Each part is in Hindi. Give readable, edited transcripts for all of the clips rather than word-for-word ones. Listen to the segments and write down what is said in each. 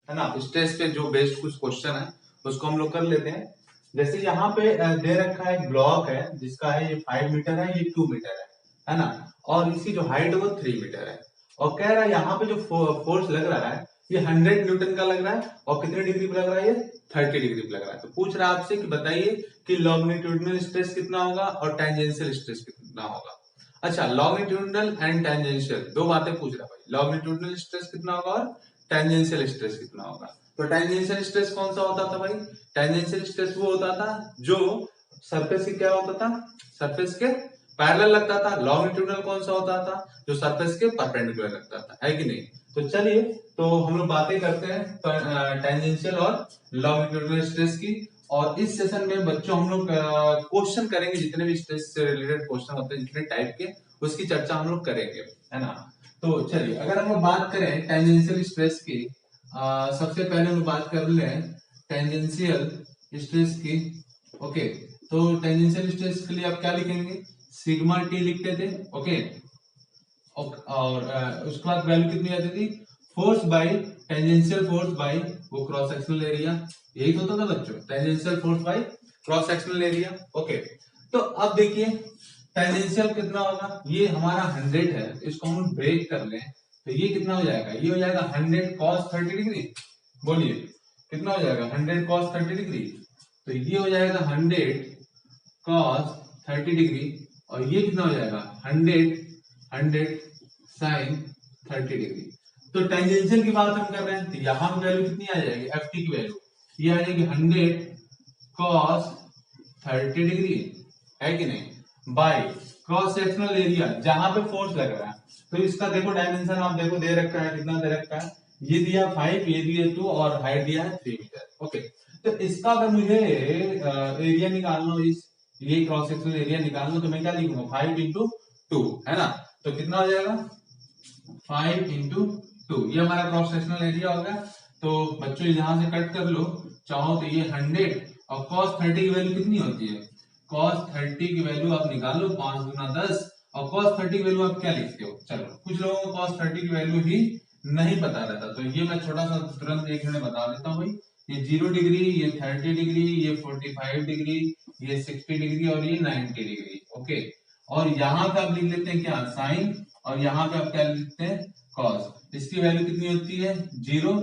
है ना। स्ट्रेस पे जो बेस्ड कुछ क्वेश्चन है उसको हम लोग कर लेते हैं। जैसे यहाँ पे दे रखा है ब्लॉक है जिसका है ये 5 मीटर है, ये 2 मीटर है ना। और इसकी जो हाइट है वो 3 मीटर है। और कह रहा है यहाँ पे जो फोर्स लग रहा है ये 100 न्यूटन का लग रहा है और कितने डिग्री पे लग रहा है, ये 30 डिग्री पे लग रहा है। तो पूछ रहा है आपसे कि बताइए कि लॉन्गिट्यूडिनल स्ट्रेस कितना होगा और टेंजेंशियल स्ट्रेस कितना होगा। अच्छा, लॉन्गिट्यूडिनल एंड टेंजेंशियल दो बातें पूछ रहा है भाई। लॉन्गिट्यूडिनल स्ट्रेस कितना होगा और टेंजेंशियल स्ट्रेस कितना होगा। तो टेंजेंशियल स्ट्रेस कौन सा होता था भाई? टेंजेंशियल स्ट्रेस वो होता था जो सरफेस की क्या होता था, सरफेस के पैरेलल लगता था। लॉन्गिट्यूडिनल कौन सा होता था? जो सरफेस के परपेंडिकुलर लगता था, है कि नहीं। तो चलिए, तो हम लोग बातें करते हैं टेंजेंशियल और लॉन्गिट्यूडिनल स्ट्रेस की। और इस सेशन में बच्चों हम लोग क्वेश्चन करेंगे, जितने भी स्ट्रेस से रिलेटेड क्वेश्चन होते हैं जितने टाइप के, उसकी चर्चा हम लोग करेंगे, है ना। तो चलिए, अगर हम लोग बात करें टेंजेंशियल स्ट्रेस की, सबसे पहले हम लोग बात कर लें टेंजेंशियल स्ट्रेस की। ओके, तो टेंजेंशियल स्ट्रेस के लिए आप क्या लिखेंगे? सिग्मा टी लिखते थे। ओके, और उसके बाद वैल्यू कितनी आती थी? Force by tangential force by वो क्रॉस सेक्शनल एरिया। यही तो होता था बच्चों, tangential force by cross sectional area. Okay, तो अब देखिए टेंजेंशियल कितना होगा, ये हमारा 100 है, इसको हम ब्रेक कर लें तो ये कितना हो जाएगा? ये हो जाएगा 100 cos 30 डिग्री। बोलिए कितना हो जाएगा? 100 cos 30 डिग्री। तो ये हो जाएगा 100 cos 30 डिग्री और ये कितना हो जाएगा? 100 sin 30 डिग्री। तो टेंजेंशियल की बात हम कर रहे हैं तो यहां पर वैल्यू कितनी आ जाएगी? एफ टी की वैल्यू ये आ जाएगी 100 cos 30 डिग्री, है कि नहीं, बाय क्रॉस सेक्शनल एरिया जहां पे फोर्स लग रहा है। तो इसका देखो डायमेंशन आप देखो दे रखा है, कितना दे रखा है? ये दिया 5, ये दिया 2 और हाइट दिया है 3 मीटर। ओके, तो इसका अगर मुझे एरिया निकालना हो, इस ये क्रॉस सेक्शनल एरिया निकालना, तो मैं क्या लिखूंगा? 5 इंटू 2, है ना। तो कितना हो जाएगा? 5 इंटू 2, ये हमारा क्रॉस सेक्शनल एरिया होगा। तो बच्चों यहां से कट कर लो, चाहो तो ये 100 और cos 30 की वैल्यू कितनी होती है? cos 30 की वैल्यू आप निकाल लो 5 गुना 10। और cos 30 की वैल्यू आप क्या लिखते हो? चलो, कुछ लोगों को cos 30 की वैल्यू ही नहीं पता रहता, तो ये मैं छोटा सा तुरंत एक मिनट बता देता हूँ भाई। ये 0 डिग्री, ये 30 डिग्री, ये 45 डिग्री, ये 60 डिग्री और ये 90 डिग्री। ओके, और यहाँ पे आप लिख लेते हैं क्या? साइन। और यहाँ पे आप क्या लिखते हैं? कॉस। इसकी वैल्यू कितनी होती है? 0।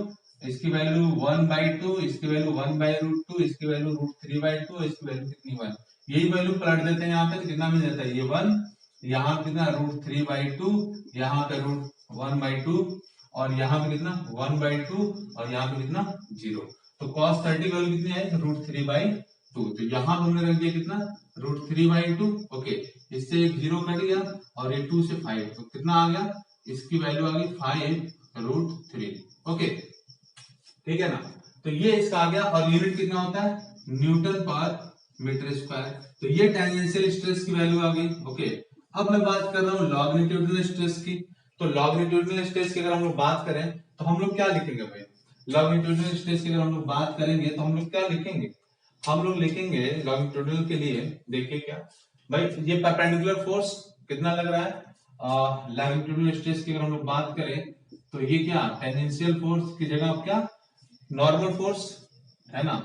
इसकी वैल्यू 1/2, इसकी वैल्यू 1/√2, इसकी वैल्यू √3/2, इसकी वैल्यू कितनी 1। यही वैल्यू पलट देते हैं यहाँ पे तो कितना मिल जाता है? ये 1। यहाँ पे कितना? √3/2, यहाँ पे √1/2 और यहाँ पे कितना? 1/2 और यहाँ पे कितना? 0। तो cos 30 की वैल्यू कितनी आई? √3/2। तो यहाँ पे हमने रख दिया कितना? √3/2। ओके, इससे एक 0 कट गया और ये 2 से 5, तो कितना आ गया? इसकी वैल्यू आ गई 5√3। ओके, ठीक है ना। तो ये इसका आ गया और यूनिट कितना होता है? न्यूटन पर मीटर स्क्वायर। तो ये टेंजेंशियल स्ट्रेस की वैल्यू आ गई। ओके, अब मैं बात कर रहा हूँ लॉन्गिट्यूडिनल स्ट्रेस की। तो लॉन्गिट्यूडिनल स्ट्रेस की अगर हम लोग बात करें तो हम लोग क्या लिखेंगे भाई? लॉन्गिट्यूडिनल स्ट्रेस की अगर हम लोग बात करेंगे तो हम लोग क्या लिखेंगे? हम लोग लिखेंगे लॉन्गिट्यूडिनल के लिए, देखिए क्या भाई, ये परपेंडिकुलर फोर्स कितना लग रहा है लॉन्गिट्यूडिनल स्ट्रेस की अगर हम लोग बात करें तो ये क्या? टेंजेंशियल फोर्स की जगह आप क्या? नॉर्मल फोर्स, है ना,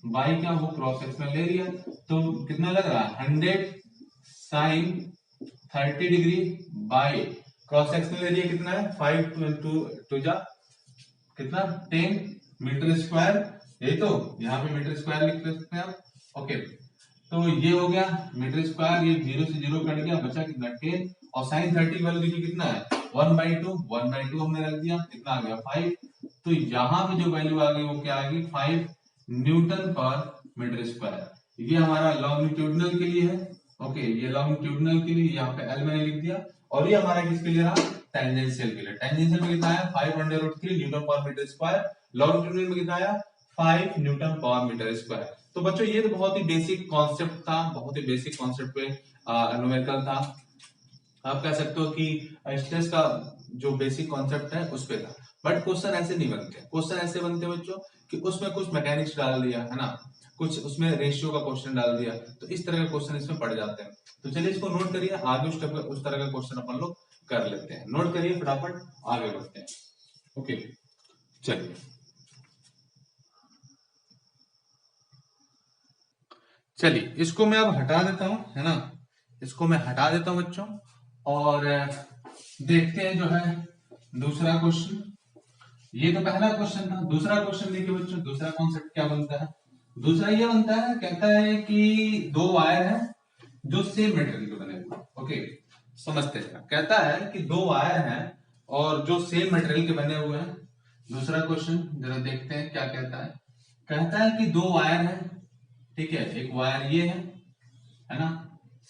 बाई क्या? वो क्रॉस सेक्शनल एरिया। तो कितना लग रहा है? 100 sine 30 degree by cross sectional area कितना है? 5 टू जा कितना? 10 मीटर स्क्वायर। यही तो, यहाँ पे मीटर स्क्वायर लिख सकते हैं आप। ओके, तो ये हो गया मीटर स्क्वायर, ये 0 से 0 कट गया, बचा कितना? 10। और साइन 30 की वैल्यू देखिए कितना है? 1/2 हमने रख दिया, कितना आ गया? 5। तो यहाँ पे जो वैल्यू आ गई वो क्या आ गई? 5 न्यूटन पर मीटर स्क्वायर। ये हमारा लॉन्गिट्यूडिनल के लिए है। ओके, ये लॉन्गिट्यूडिनल के लिए यहाँ पे एल मैंने लिख दिया। और ये हमारा किसके लिए रहा? टेंजेंशियल के लिए। टेंजेंशियल में कितना आया? 5/√3 न्यूटन पर मीटर स्क्वायर। लॉन्गिट्यूडिनल में कितना आया? 5 न्यूटन पर मीटर स्क्वायर। तो बच्चों ये तो बहुत ही बेसिक कॉन्सेप्ट था, बहुत ही बेसिक कॉन्सेप्ट पे न्यूमेरिकल था। आप कह सकते हो कि स्ट्रेस का जो बेसिक कॉन्सेप्ट है उस पे था। बट क्वेश्चन ऐसे नहीं बनते, क्वेश्चन ऐसे बनते बच्चों कि उसमें कुछ मैकेनिक्स डाल दिया, है ना, कुछ उसमें रेशियो का क्वेश्चन डाल दिया, तो इस तरह के क्वेश्चन इसमें पड़ जाते हैं। तो चलिए इसको नोट करिए, आगे उस तरह का क्वेश्चन अपन लोग कर लेते हैं। नोट करिए फटाफट, आगे बढ़ते हैं। ओके, चलिए चलिए इसको मैं अब हटा देता हूं, है ना, इसको मैं हटा देता हूं बच्चों, और देखते हैं जो है दूसरा क्वेश्चन। ये तो पहला क्वेश्चन था। दूसरा क्वेश्चन देखिए बच्चों, दूसरा कॉन्सेप्ट क्या बनता है। दूसरा ये बनता है, कहता है कि दो वायर हैं जो सेम मटेरियल के बने हुए हैं। ओके, समझते हैं। कहता है कि दो वायर हैं और जो सेम मटेरियल के बने हुए हैं। दूसरा क्वेश्चन जरा देखते हैं क्या कहता है। कहता है कि दो वायर हैं, ठीक है, एक वायर ये है ना,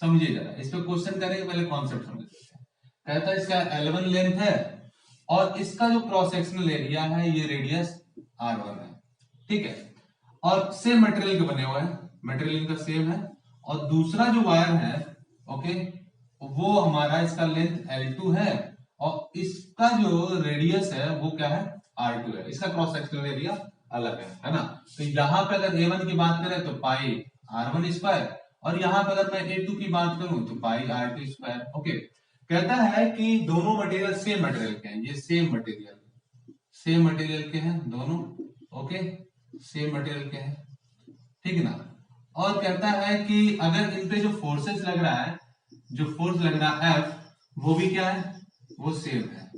समझिए जरा इस पे क्वेश्चन करेंगे, पहले कॉन्सेप्ट समझ लेते हैं। कहता है इसका L1 लेंथ है और इसका जो क्रॉस सेक्शनल एरिया है ये रेडियस R1 है, ठीक है, और सेम मटेरियल के बने हुए हैं, मटेरियल इनका सेम है। और दूसरा जो वायर है, ओके, वो हमारा इसका लेंथ L2 है और इसका जो रेडियस है वो क्या है, R2 है। इसका क्रॉस सेक्शनल एरिया अलग है ना। तो यहाँ पे अगर A1 की बात करें तो पाई R1 स्क्वायर, और यहाँ पे अगर मैं A2 की बात करूं तो पाई R2 स्क्वायर। ओके, कहता है कि दोनों मटेरियल सेम मटेरियल के हैं, ये सेम मटेरियल के हैं दोनों। ओके, सेम मटेरियल के हैं, ठीक है ना। और कहता है कि अगर इन पे जो फोर्सेस लग रहा है, जो फोर्स लग रहा है F, वो भी क्या है, वो सेम है।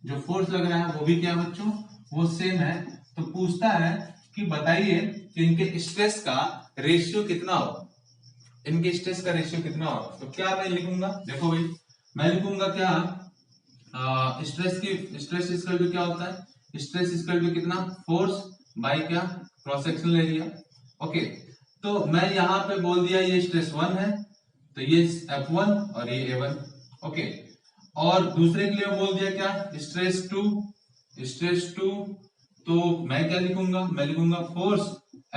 जो फोर्स लग रहा है वो भी क्या बच्चों, वो सेम है। तो पूछता है कि बताइए कि इनके स्ट्रेस का रेशियो कितना होगा, इनके स्ट्रेस का रेशियो कितना होगा। तो क्या मैं लिखूंगा, देखो भाई, मैं लिखूंगा क्या, स्ट्रेस इक्वल टू क्या होता है, स्ट्रेस इक्वल टू कितना, फोर्स बाय क्या, क्रॉस सेक्शनल एरिया। ओके, तो मैं यहाँ पे बोल दिया ये स्ट्रेस 1 है, तो ये F1 और ये A1। ओके, और दूसरे के लिए बोल दिया क्या, स्ट्रेस 2, तो मैं क्या लिखूंगा, मैं लिखूंगा force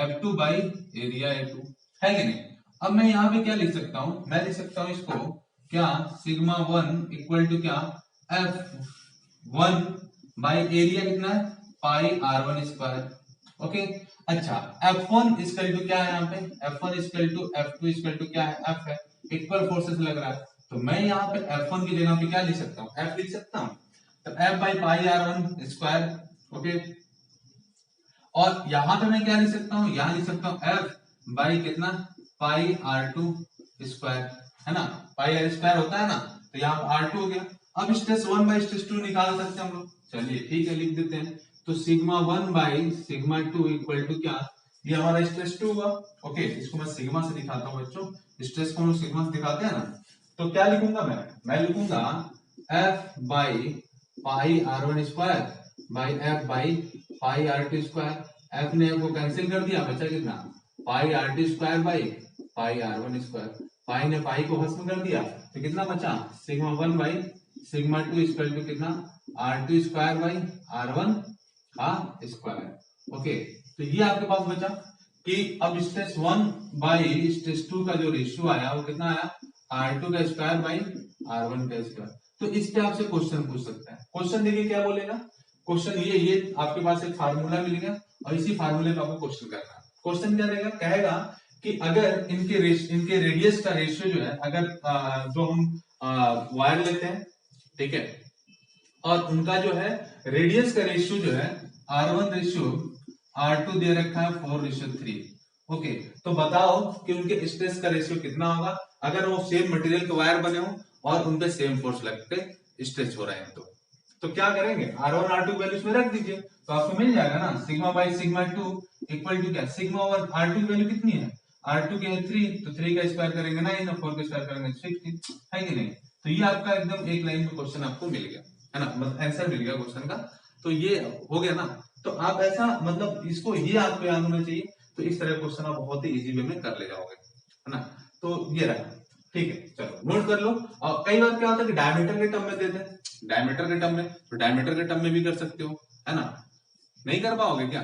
F2 by area A2, है कि नहीं। अब मैं यहाँ पे क्या लिख सकता हूँ, मैं लिख सकता हूँ इसको क्या, सिग्मा 1 इक्वल टू क्या, F1 बाई एरिया कितना है, पाई R1 स्क्वायर। ओके, अच्छा, F1 इक्वल टू क्या है, यहाँ पे F1 equal to F2 equal to क्या है, F है, इक्वल फोर्सेस लग रहा है। तो मैं यहाँ पे F1 की जगह पे क्या लिख सकता हूँ, F लिख सकता हूँ, तो F by pi R1 square. Okay, और यहां पे मैं क्या लिख सकता हूँ, यहां लिख सकता हूँ F बाई कितना, पाई R2 स्क्वायर, है ना, पाई R स्क्वायर होता है ना, तो यहाँ पे R2 हो गया। अब स्ट्रेस 1 बाई स्ट्रेस 2 निकाल सकते हैं हम लोग, चलिए ठीक है, लिख देते हैं। तो sigma 1 by sigma 2 equal to क्या, ये हमारा स्ट्रेस 2 हुआ। ओके, इसको मैं सिग्मा से दिखाता हूँ बच्चों, स्ट्रेस को हम लोग सिग्मा से दिखाते हैं ना। तो क्या लिखूंगा मैं लिखूंगा F by pi R1 square by F by pi R2 square. F ने F को कैंसिल कर दिया, बचा कितना, pi R2 square by pi R1 square. Pi ने पाई को भस्म कर दिया, तो कितना बचा, sigma 1 by sigma 2 equal to कितना, R2 स्क्वायर बाई R1 का स्क्वायर। ओके, तो ये आपके पास बचा कि अब स्ट्रेस 1 बाई स्ट्रेस 2 का जो रेशियो आया वो कितना आया, R2 का स्क्वायर बाई R1 का स्क्वायर। तो इस पे आपसे क्वेश्चन पूछ सकता है। क्वेश्चन देखिए क्या बोलेगा, क्वेश्चन ये आपके पास एक फार्मूला मिलेगा और इसी फार्मूले पे आपको क्वेश्चन करना है। क्वेश्चन क्या रहेगा, कहेगा कि अगर इनके रेडियस का रेशियो जो है, अगर जो हम वायर लेते हैं, ठीक है, और उनका जो है रेडियस का रेशियो जो है R1 रेशियो R2 दे रखा है 4:3। ओके, तो बताओ कि उनके स्ट्रेस का रेशियो कितना होगा अगर वो सेम मटेरियल के वायर बने हो और उनपे सेम फोर्स लग के स्ट्रेच हो रहे हैं। तो क्या करेंगे, R1 R2 वैल्यूज में रख दीजिए, तो आपको मिल जाएगा ना, sigma by sigma 2 equal to क्या, सिग्मा 1 R2 की वैल्यू कितनी है, R2 की है 3, तो 3 का स्क्वायर करेंगे 9 और 4 का स्क्वायर करेंगे 16, है कि नहीं। तो ये आपका एकदम एक लाइन में क्वेश्चन आपको मिल गया, है ना, मतलब आंसर मिल गया क्वेश्चन का। तो ये हो गया ना। तो आप ऐसा मतलब इसको ये आपको याद होना चाहिए। तो इस तरह क्वेश्चन आप बहुत ही इजी वे में कर ले जाओगे, है ना। तो ये रहा, ठीक है, चलो नोट कर लो। और कई बार क्या होता है कि डायमीटर के टर्म में देते हैं, डायमीटर के टर्म में, तो डायमीटर के टर्म में भी कर सकते हो, है ना, नहीं कर पाओगे क्या,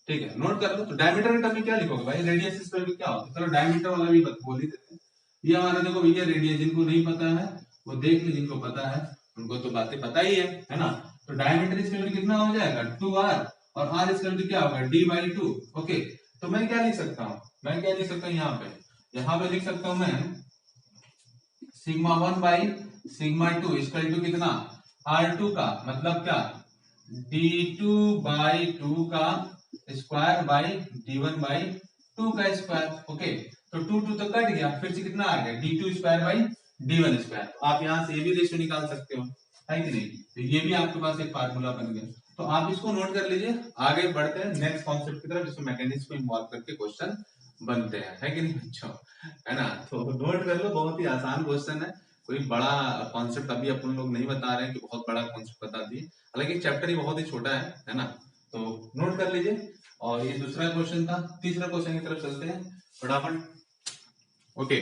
ठीक है, नोट कर लो। तो डायमीटर के टर्म में क्या लिखोगे भाई, रेडियस इक्वल टू क्या होता है, चलो डायमीटर वाला भी बोल ही देते हैं। ये हमारा देखो भैया रेडियस, जिनको नहीं पता है वो देख लो, जिनको पता है उनको तो बातें पता ही है ना। तो डायमीटर इक्वल टू कितना हो जाएगा 2r, और r इक्वल टू क्या होगा d/2। ओके, तो मैं क्या लिख सकता हूँ, मैं क्या लिख सकता हूँ यहाँ पे लिख सकता हूँ मैं sigma 1 by sigma 2 equal to कितना, R2 का मतलब क्या, d2/2 का स्क्वायर बाई d1/2 का स्क्वायर। ओके, तो 2 तो कट गया, फिर से कितना आ गया d2 square by d1 square. आप यहाँ से ये भी रेशियो निकाल सकते हो, है कि नहीं? तो ये भी आपके पास एक फार्मूला बन गया। तो आप इसको नोट कर लीजिए। आगे बढ़ते हैं नेक्स्ट कॉन्सेप्ट की तरफ, जिसमें मैकेनिक्स को इन्वॉल्व करके क्वेश्चन बनते हैं, है कि नहीं? अच्छा, है ना? तो नोट कर लो, बहुत ही आसान क्वेश्चन है, कोई बड़ा कॉन्सेप्ट अभी अपन लोग नहीं बता रहे हैं कि बहुत बड़ा कॉन्सेप्ट बता दिए, हालांकि चैप्टर ही बहुत ही छोटा है ना? तो नोट कर लीजिए। और ये दूसरा क्वेश्चन था। तीसरा क्वेश्चन की तरफ चलते हैं फटाफट। ओके,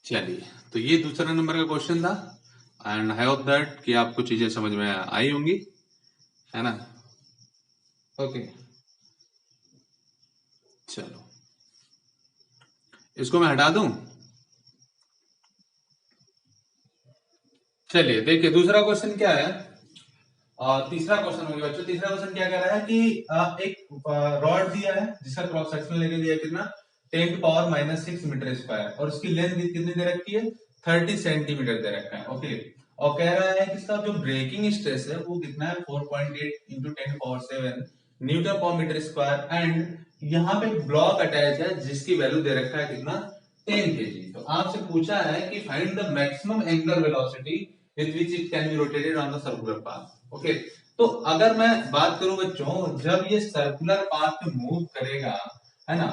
चलिए, तो ये दूसरा नंबर का क्वेश्चन था एंड आई होप दैट कि आपको चीजें समझ में आई होंगी, है ना? ओके, चलो इसको मैं हटा दूं। चलिए देखिए दूसरा क्वेश्चन क्या है। तीसरा क्वेश्चन हो गया बच्चों। तीसरा क्वेश्चन क्या कह रहा है कि एक रॉड दिया है जिसका क्रॉस सेक्शन लेके दिया है कितना 10⁻⁻6 मीटर स्क्वायर, और उसकी लेंथ कितनी दे रखी है 30 सेंटीमीटर दे रखा है। ओके, और कह रहा है कि इसका जो ब्रेकिंग स्ट्रेस है वो कितना है 4.8 इंटू 10⁻7 न्यूटन पर मीटर स्क्वायर, एंड यहाँ पे ब्लॉक अटैच है जिसकी वैल्यू दे रखा है कितना 10 kg। तो आपसे पूछा है कि find the maximum angular velocity with which it can be rotated on the circular path. Okay, तो अगर मैं बात करूं बच्चों, जब ये सर्कुलर पाथ पे मूव करेगा, है ना,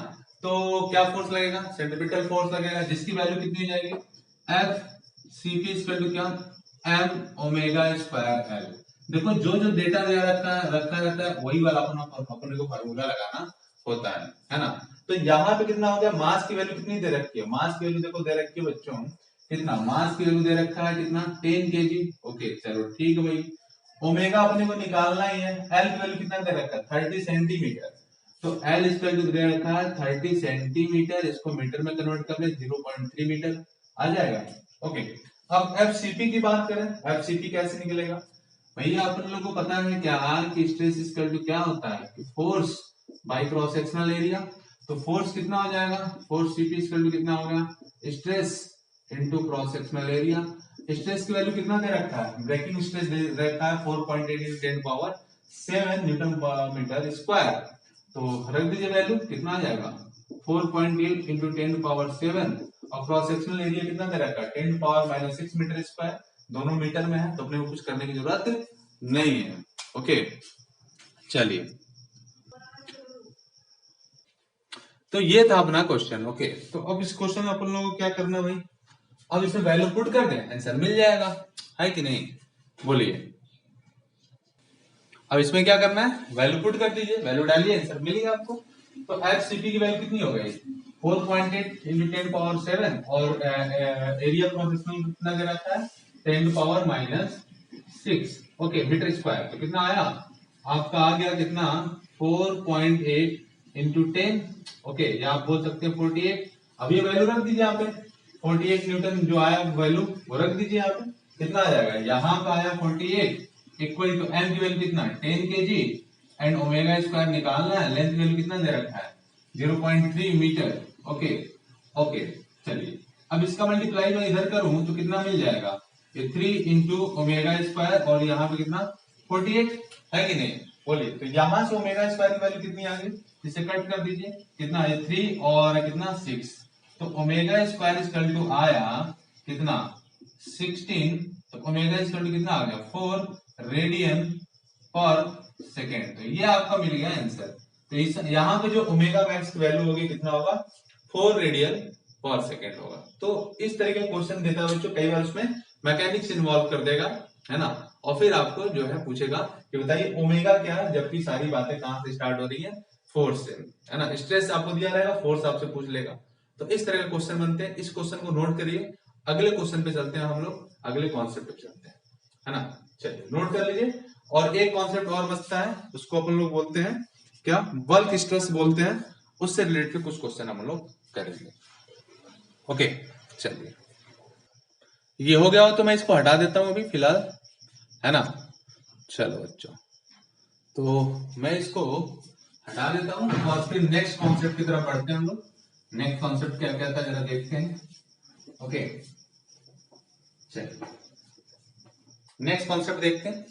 तो क्या फोर्स लगेगा सेंट्रीपिटल फोर्स लगेगा, जिसकी वैल्यू कितनी हो जाएगी F C P equal to क्या एम ओमेगा स्क्वायर एल। देखो जो जो डेटा दिया रखा रहता है वही वाला अपन को फार्मूला लगाना होता है ना? तो यहाँ पे कितना हो गया, मास की वैल्यू कितनी दे रखी है, मास की वैल्यू देखो दे रखी है बच्चों कितना, मास की वैल्यू दे रखा है कितना 10 kg। ओके चलो ठीक है भाई, ओमेगा अपने को निकालना ही है, एल की वैल्यू कितना दे रखा है 30 सेंटीमीटर। तो एल इक्वल टू दे रखा है 30 सेंटीमीटर, इसको मीटर में कन्वर्ट कर ले 0.3 मीटर आ जाएगा। ओके, अब एफसीपी की बात करें, एफसीपी कैसे निकलेगा भैया, अपन लोगों को पता है क्या कि स्ट्रेस इक्वल टू क्या होता है कि force by cross sectional area. तो फोर्स कितना हो जाएगा, फोर्स सीपी इक्वल टू कितना होगा stress into cross sectional area. Stress की वैल्यू कितना दे रखा है, ब्रेकिंग स्ट्रेस दे रखा है 4.8 into 10⁻7 न्यूटन पर मीटर स्क्वायर। तो रख दीजिए वैल्यू कितना आ जाएगा 4.8 into 10⁻7, और क्रॉस सेक्शनल एरिया कितना दे रखा है 10⁻⁻6 मीटर स्क्वायर, दोनों मीटर में है तो अपने को कुछ करने की जरूरत नहीं है। ओके चलिए, तो ये था अपना क्वेश्चन। ओके, तो अब इस क्वेश्चन में अपन लोगों को क्या करना है भाई, अब इसमें वैल्यू पुट कर दें, आंसर मिल जाएगा, है कि नहीं? बोलिए, अब इसमें क्या करना है, वैल्यू पुट कर दीजिए, वैल्यू डालिए, आंसर मिलेगा आपको। तो एफ सीपी की वैल्यू कितनी हो गई 4.8 into 10⁻7, और एरिया क्रॉस सेक्शनल कितना दे रखा है 10⁻⁻6 ओके मीटर स्क्वायर। तो कितना आया आपका, आ गया कितना 4.8 into 10, ओके, या आप बोल सकते हैं 48। अब ये वैल्यू रख दीजिए यहाँ पे 48 न्यूटन जो आया वैल्यू वो रख दीजिए यहाँ पे, कितना आ जाएगा यहाँ पे आया 48 इक्वल टू एम की वैल्यू कितना 10 kg एंड ओमेगा स्क्वायर निकालना है, लेंथ वैल्यू कितना दे रखा है 0.3 मीटर। ओके ओके चलिए, अब इसका मल्टीप्लाई मैं इधर करूं तो कितना मिल जाएगा, ये 3 इंटू ओमेगा स्क्वायर और यहाँ पे कितना 48, है कि नहीं? बोलिए, तो यहाँ से ओमेगा स्क्वायर की वैल्यू कितनी आ गई, इसे कट कर दीजिए, कितना है 3 और कितना 6, तो ओमेगा स्क्वायर इक्वल टू आया कितना 16, तो ओमेगा इक्वल टू कितना आ गया 4 रेडियन पर सेकेंड। तो ये आपका मिल गया आंसर। तो इस यहाँ पे जो ओमेगा मैक्स की वैल्यू होगी कितना होगा 4 रेडियन पर सेकेंड होगा। तो इस तरह का क्वेश्चन देता है बच्चों, कई बार उसमें मैकेनिक्स इन्वॉल्व कर देगा, है ना, और फिर आपको जो है पूछेगा कि बताइए ओमेगा क्या है, जबकि सारी बातें कहां से स्टार्ट हो रही है फोर्स से, है ना, स्ट्रेस आपको दिया रहेगा, फोर्स आपसे पूछ लेगा। तो इस तरह के क्वेश्चन बनते हैं, इस क्वेश्चन को नोट करिए। अगले क्वेश्चन पे चलते हैं हम लोग, अगले कॉन्सेप्ट पे चलते हैं, है ना, चलिए नोट कर लीजिए। और एक कॉन्सेप्ट और बचता है, उसको अपन लोग बोलते हैं क्या, बल्क स्ट्रेस बोलते हैं, उससे रिलेटेड कुछ क्वेश्चन हम लोग करेंगे। ओके चलिए, ये हो गया हो तो मैं इसको हटा देता हूं अभी फिलहाल, है ना। चलो बच्चों, तो मैं इसको हटा देता हूं और फिर नेक्स्ट कॉन्सेप्ट की तरफ बढ़ते हैं हम लोग। नेक्स्ट कॉन्सेप्ट क्या क्या था जरा देखते हैं। ओके चलिए, नेक्स्ट कॉन्सेप्ट देखते हैं।